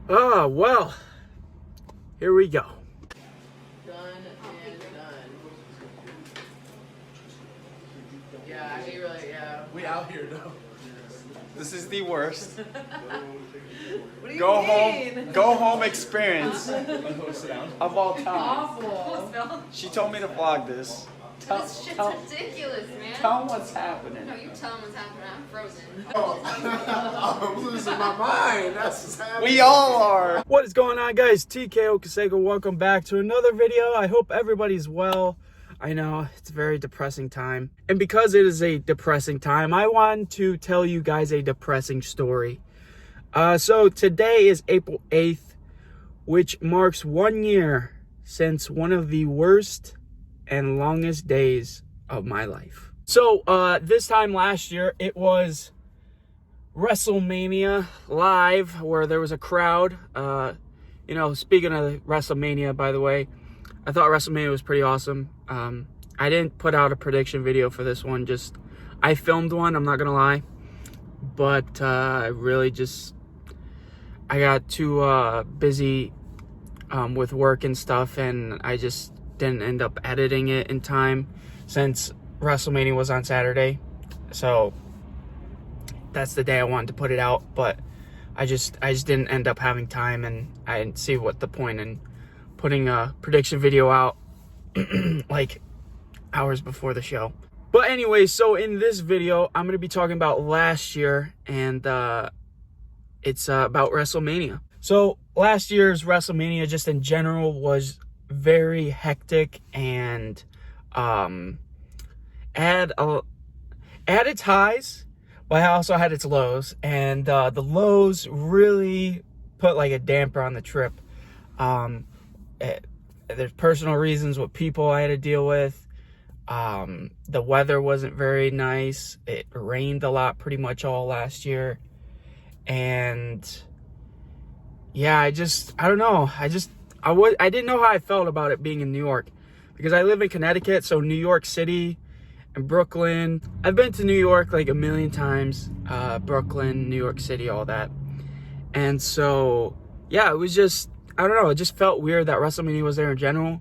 Oh, well, here we go. Done and done. Yeah, he really, yeah. We out here though. This is the worst. What do you Go mean? home. Go home experience of all time. Awful. She told me to vlog this. This shit's ridiculous, man. Tell them what's happening. No, you tell them what's happening. I'm frozen. I'm losing my mind. That's what's happening. We all are. What is going on, guys? TKO Kasego. Welcome back to another video. I hope everybody's well. I know it's a very depressing time. And because it is a depressing time, I want to tell you guys a depressing story. So today is April 8th, which marks 1 year since one of the worst and longest days of my life. So this time last year, it was Wrestlemania live, where there was a crowd. You know, speaking of Wrestlemania, by the way, I thought Wrestlemania was pretty awesome. I didn't put out a prediction video for this one. Just, I filmed one, I'm not gonna lie. But I got too busy with work and stuff, and I just didn't end up editing it in time since WrestleMania was on Saturday. So that's the day I wanted to put it out, but I just didn't end up having time, and I didn't see what the point in putting a prediction video out like hours before the show. But anyway, so in this video, I'm going to be talking about last year, and it's about WrestleMania. So last year's WrestleMania, just in general, was very hectic and had its highs, but also had its lows. And the lows really put like a damper on the trip. There's personal reasons with people I had to deal with. The weather wasn't very nice. It rained a lot pretty much all last year. And yeah, I don't know. I didn't know how I felt about it being in New York, because I live in Connecticut, so New York City and Brooklyn. I've been to New York like a million times, Brooklyn, New York City, all that. And so, yeah, it was just, I don't know, it just felt weird that WrestleMania was there in general,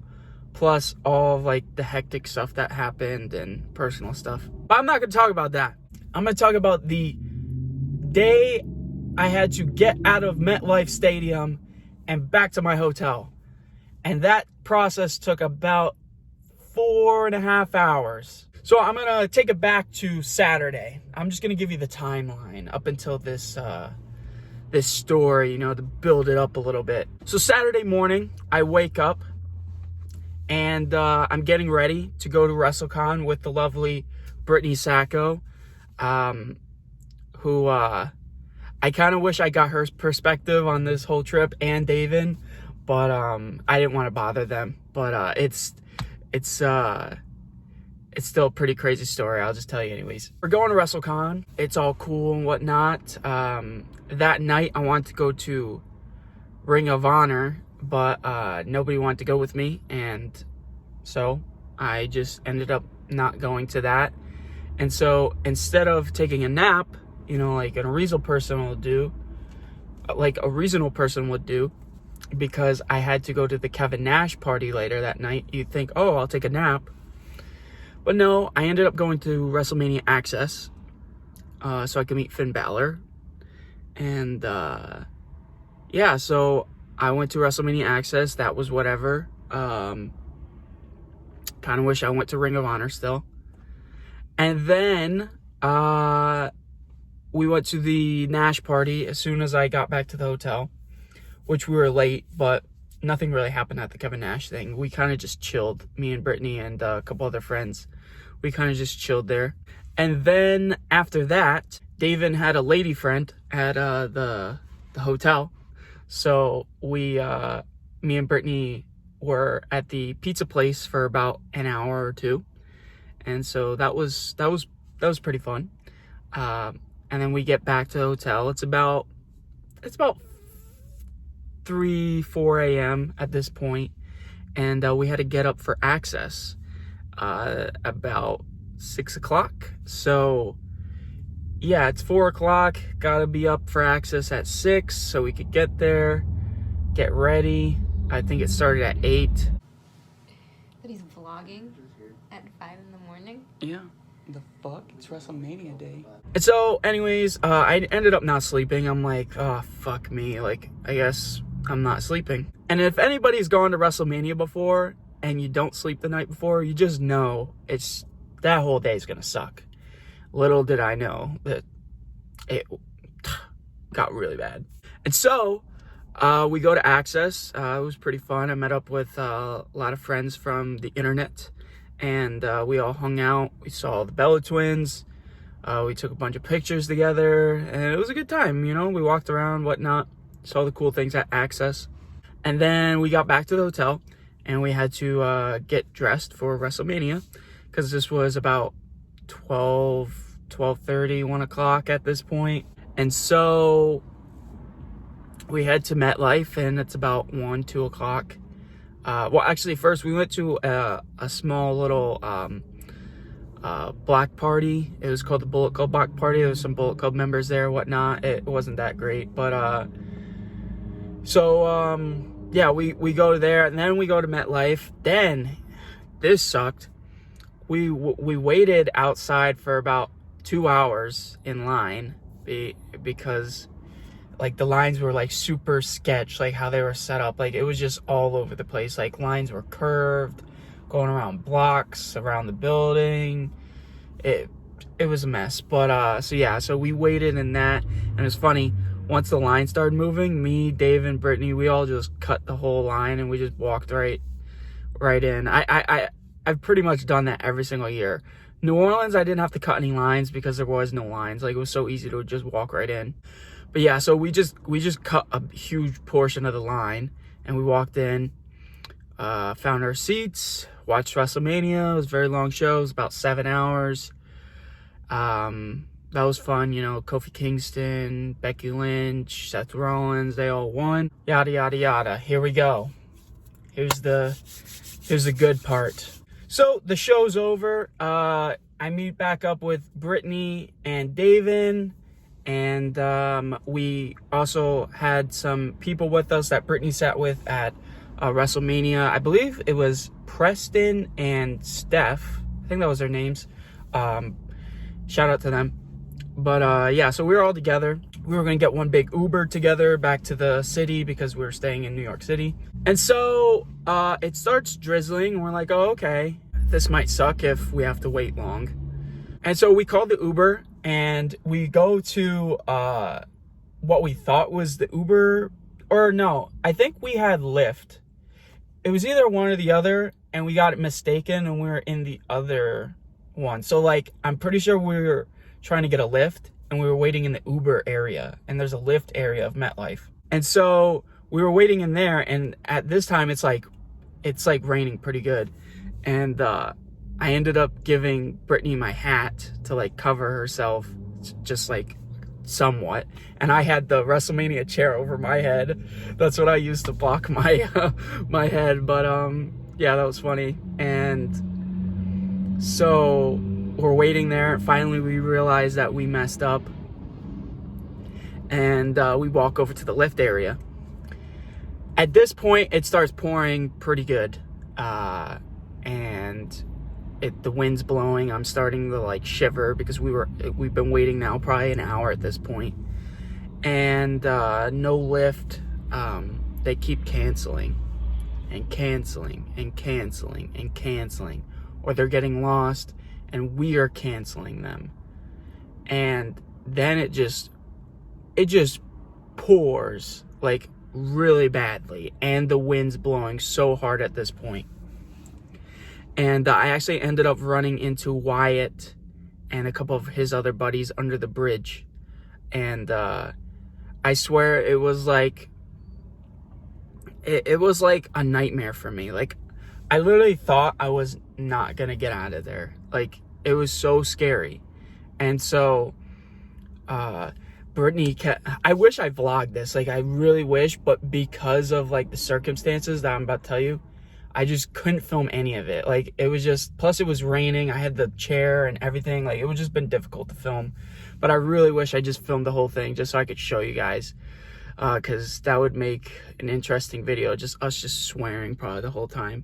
plus all of like the hectic stuff that happened and personal stuff. But I'm not going to talk about that. I'm going to talk about the day I had to get out of Metlife Stadium and back to my hotel. And that process took about 4.5 hours. So I'm going to take it back to Saturday. I'm just going to give you the timeline up until this story, you know, to build it up a little bit. So Saturday morning, I wake up and I'm getting ready to go to WrestleCon with the lovely Brittany Sacco, who I kind of wish I got her perspective on this whole trip, and David, but I didn't want to bother them. But it's still a pretty crazy story. I'll just tell you anyways. We're going to WrestleCon. It's all cool and whatnot. That night I wanted to go to Ring of Honor, but nobody wanted to go with me, and so I just ended up not going to that. And so instead of taking a nap, you know, like a reasonable person would do, because I had to go to the Kevin Nash party later that night, you'd think, oh, I'll take a nap. But no, I ended up going to WrestleMania Access, so I could meet Finn Balor. And yeah, so I went to WrestleMania Access. That was whatever. Kind of wish I went to Ring of Honor still. And then we went to the Nash party as soon as I got back to the hotel, which we were late, but nothing really happened at the Kevin Nash thing. We kind of just chilled, me and Brittany and a couple other friends. We kind of just chilled there. And then after that, David had a lady friend at the hotel. So me and Brittany were at the pizza place for about an hour or two. And so that was pretty fun. And then we get back to the hotel. It's about 3-4 a.m. at this point, and we had to get up for Access about 6 o'clock. So yeah, it's 4 o'clock. Gotta be up for Access at 6 so we could get there. get ready. I think it started at 8. But he's vlogging at 5 in the morning. Yeah. The fuck? It's WrestleMania day. And so, anyways, I ended up not sleeping. I'm like, oh, fuck me. Like, I guess I'm not sleeping. And if anybody's gone to WrestleMania before and you don't sleep the night before, you just know that whole day is gonna suck. Little did I know that it got really bad. And so, we go to Access. It was pretty fun. I met up with a lot of friends from the internet, and we all hung out. We saw the Bella Twins. We took a bunch of pictures together, and it was a good time. You know, we walked around, whatnot, saw the cool things at Access. And then we got back to the hotel, and we had to get dressed for WrestleMania, because this was about 12:30, 1 o'clock at this point. And so we head to Metlife, and it's about 1, 2 o'clock. Well, actually, first we went to a small little block party. It was called the Bullet Club block party. There was some Bullet Club members there, whatnot. It wasn't that great, but yeah, we go there, and then we go to Metlife. Then this sucked. We waited outside for about 2 hours in line because like the lines were like super sketch, like how they were set up. Like it was just all over the place. Like lines were curved, going around blocks around the building. It was a mess. But so we waited in that, and it was funny. Once the line started moving, me, Dave, and Brittany, we all just cut the whole line and we just walked right in. I've pretty much done that every single year. New Orleans, I didn't have to cut any lines because there was no lines. Like it was so easy to just walk right in. But yeah, so we just cut a huge portion of the line, and we walked in, found our seats, watched WrestleMania. It was a very long show. It was about 7 hours. That was fun, you know. Kofi Kingston, Becky Lynch, Seth Rollins, they all won. Yada yada yada. Here we go. Here's the good part. So the show's over. I meet back up with Brittany and David. And we also had some people with us that Brittany sat with at WrestleMania. I believe it was Preston and Steph. I think that was their names. Shout out to them. But yeah, so we were all together. We were going to get one big Uber together back to the city because we were staying in New York City. And so it starts drizzling, and we're like, oh, okay, this might suck if we have to wait long. And so we called the Uber, and we go to what we thought was the Uber, or no, I think we had Lyft. It was either one or the other, and we got it mistaken, and we were in the other one. So like, I'm pretty sure we were trying to get a Lyft, and we were waiting in the Uber area, and there's a Lyft area of MetLife. And so we were waiting in there, and at this time it's like raining pretty good. And I ended up giving Brittany my hat to like cover herself, just like somewhat. And I had the WrestleMania chair over my head. That's what I used to block my my head. But yeah, that was funny. And so we're waiting there. Finally, we realized that we messed up, and we walk over to the lift area. At this point, it starts pouring pretty good, and the wind's blowing. I'm starting to like shiver because we've been waiting now probably an hour at this point, and no lift. They keep canceling and canceling and canceling and canceling, or they're getting lost, and we are canceling them. And then it just pours like really badly, and the wind's blowing so hard at this point. And I actually ended up running into Wyatt and a couple of his other buddies under the bridge. And I swear it was like a nightmare for me. Like, I literally thought I was not gonna get out of there. Like, it was so scary. And so Brittany I wish I vlogged this. Like, I really wish, but because of like the circumstances that I'm about to tell you, I just couldn't film any of it. Like, it was just, plus it was raining. I had the chair and everything. Like, it would just been difficult to film. But I really wish I just filmed the whole thing just so I could show you guys. because that would make an interesting video, just us just swearing probably the whole time.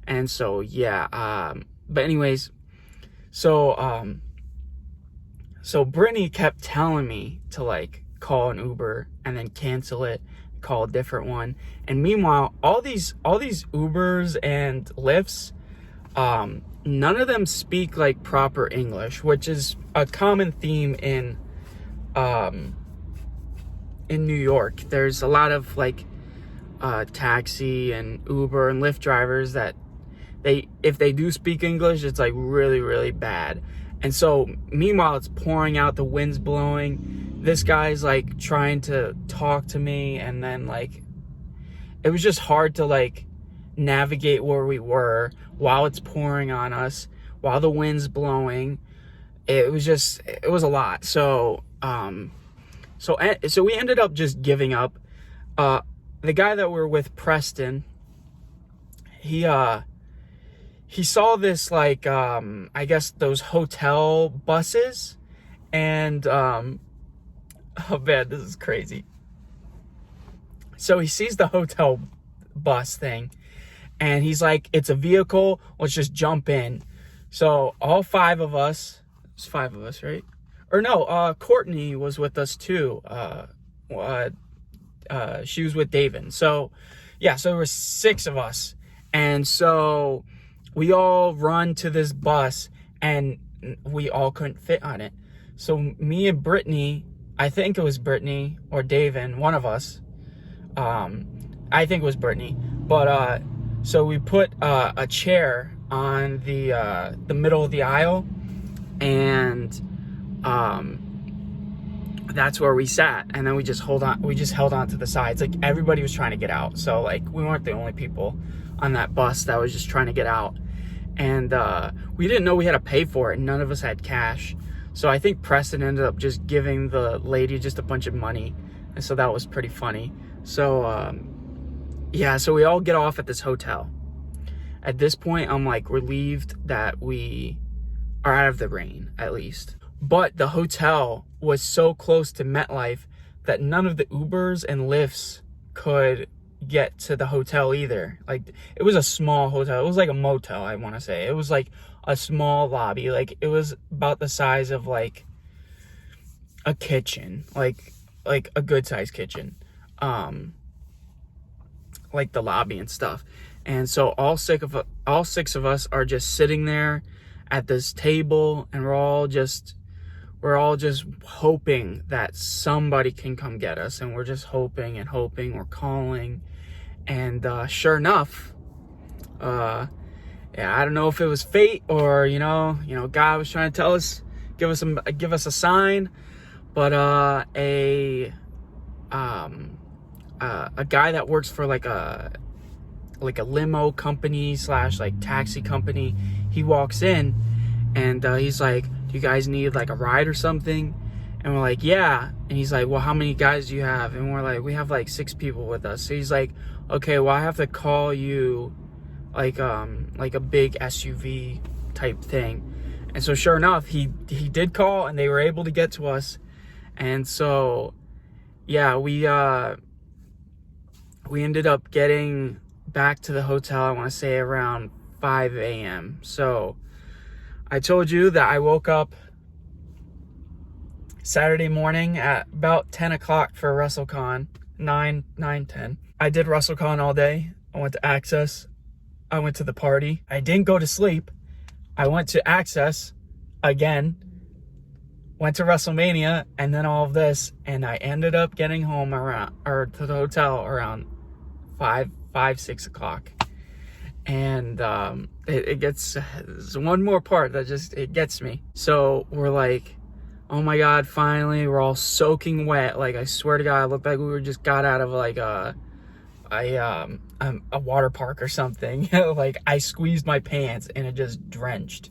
And so yeah, but anyways, so Brittany kept telling me to like call an Uber and then cancel it, call a different one. And meanwhile, all these Ubers and Lyfts, none of them speak like proper English, which is a common theme in New York. There's a lot of like taxi and Uber and Lyft drivers that if they do speak English, it's like really, really bad. And so meanwhile, it's pouring out, the wind's blowing, this guy's like trying to talk to me, and then like it was just hard to like navigate where we were while it's pouring on us, while the wind's blowing. It was a lot. So so we ended up just giving up. The guy that we're with, Preston, he saw this like I guess those hotel buses, and oh man, this is crazy. So he sees the hotel bus thing, and he's like, it's a vehicle, let's just jump in. So all 5 of us, it's 5 of us, right? Or no, Courtney was with us too. She was with David. So yeah, so there were 6 of us. And so we all run to this bus, and we all couldn't fit on it. So me and Brittany, I think it was Brittany or David, one of us. I think it was Brittany. But so we put a chair on the middle of the aisle, and that's where we sat. And then we just held on to the sides. Like everybody was trying to get out. So like we weren't the only people on that bus that was just trying to get out. And we didn't know we had to pay for it. None of us had cash. So I think Preston ended up just giving the lady just a bunch of money. And so that was pretty funny. So yeah, so we all get off at this hotel. At this point, I'm like relieved that we are out of the rain, at least. But the hotel was so close to Metlife that none of the Ubers and Lyfts could get to the hotel either. Like it was a small hotel. It was like a motel, I want to say. It was like a small lobby. Like it was about the size of like a kitchen, like a good sized kitchen, like the lobby and stuff. And so all 6 of us are just sitting there at this table, and we're all just hoping that somebody can come get us. And we're just hoping and hoping. We're calling, and sure enough, yeah, I don't know if it was fate or you know God was trying to tell us, give us a sign, but a guy that works for like a limo company / like taxi company, he walks in, and he's like, do you guys need like a ride or something? And we're like, yeah. And he's like, well, how many guys do you have? And we're like, we have like 6 people with us. So he's like, okay, well, I have to call you like a big SUV type thing. And so sure enough, he did call, and they were able to get to us. And so yeah, we ended up getting back to the hotel, I want to say around 5 a.m. So I told you that I woke up Saturday morning at about 10 o'clock for WrestleCon, 10. I did WrestleCon all day. I went to Access. I went to the party. I didn't go to sleep. I went to Access again, went to WrestleMania, and then all of this, and I ended up getting home to the hotel around 6 o'clock. And it gets, there's one more part that it gets me. So we're like, oh my God, finally, we're all soaking wet. Like, I swear to God, it looked like we just got out of like a water park or something. Like, I squeezed my pants and it just drenched.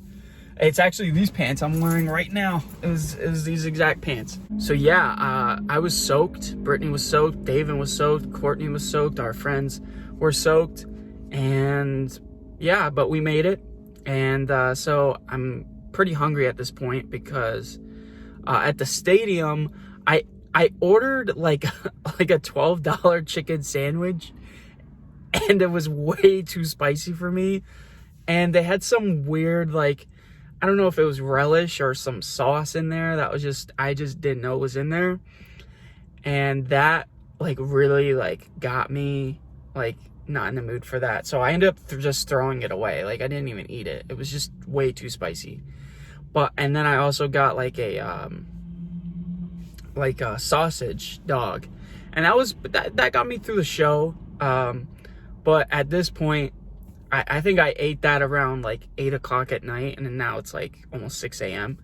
It's actually these pants I'm wearing right now. It was these exact pants. So yeah, I was soaked. Brittany was soaked. David was soaked. Courtney was soaked. Our friends were soaked. And yeah, but we made it. And so I'm pretty hungry at this point because at the stadium, I I ordered like like a $12 chicken sandwich, and it was way too spicy for me. And they had some weird, like, I don't know if it was relish or some sauce in there that was just, I just didn't know was in there. And that like really like got me like not in the mood for that. So I ended up just throwing it away. Like, I didn't even eat it. It was just way too spicy. But, and then I also got like a sausage dog, and that got me through the show. But at this point, I think I ate that around like 8 o'clock at night, and then now it's like almost 6 a.m.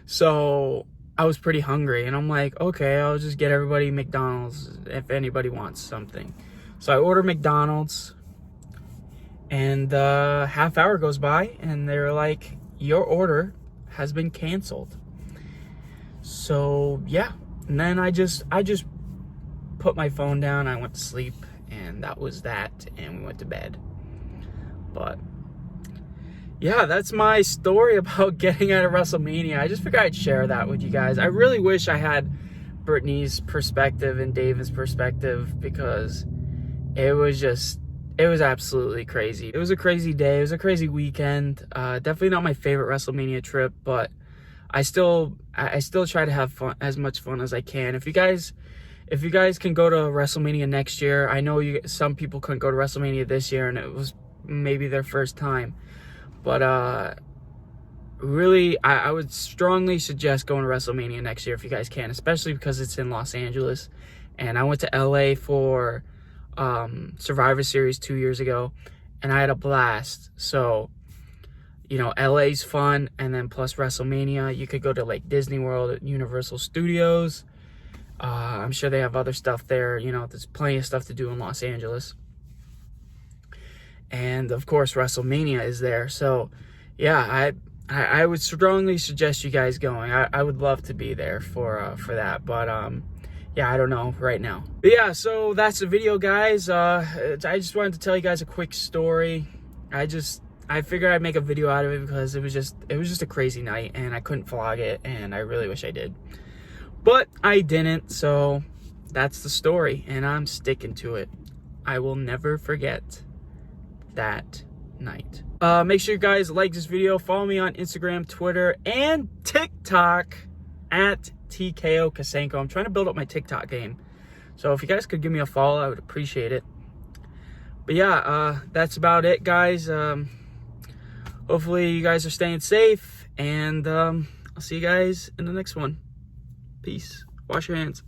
So I was pretty hungry, and I'm like, okay, I'll just get everybody McDonald's if anybody wants something. So I order McDonald's, and half hour goes by, and they're like, your order has been canceled. So yeah, and then I just put my phone down, I went to sleep, and that was that, and we went to bed. But yeah, that's my story about getting out of WrestleMania. I just figured I'd share that with you guys. I really wish I had Brittany's perspective and David's perspective, because it was absolutely crazy. It was a crazy day. It was a crazy weekend. Definitely not my favorite WrestleMania trip, but I still try to have fun, as much fun as I can. If you guys can go to WrestleMania next year, I know some people couldn't go to WrestleMania this year, and it was maybe their first time. But really, I would strongly suggest going to WrestleMania next year if you guys can, especially because it's in Los Angeles. And I went to LA for Survivor Series 2 years ago, and I had a blast. So, you know, LA's fun, and then plus WrestleMania, you could go to like Disney World, Universal Studios. I'm sure they have other stuff there. You know, there's plenty of stuff to do in Los Angeles. And of course, WrestleMania is there. So yeah, I would strongly suggest you guys going. I would love to be there for that. But yeah, I don't know right now. But yeah, so that's the video, guys. I just wanted to tell you guys a quick story. I figured I'd make a video out of it because it was just a crazy night, and I couldn't vlog it, and I really wish I did. But I didn't, so that's the story, and I'm sticking to it. I will never forget that night. Make sure you guys like this video. Follow me on Instagram, Twitter, and TikTok at TKO Kasenko. I'm trying to build up my TikTok game, so if you guys could give me a follow, I would appreciate it. But yeah, that's about it, guys. Hopefully you guys are staying safe, and I'll see you guys in the next one. Peace. Wash your hands.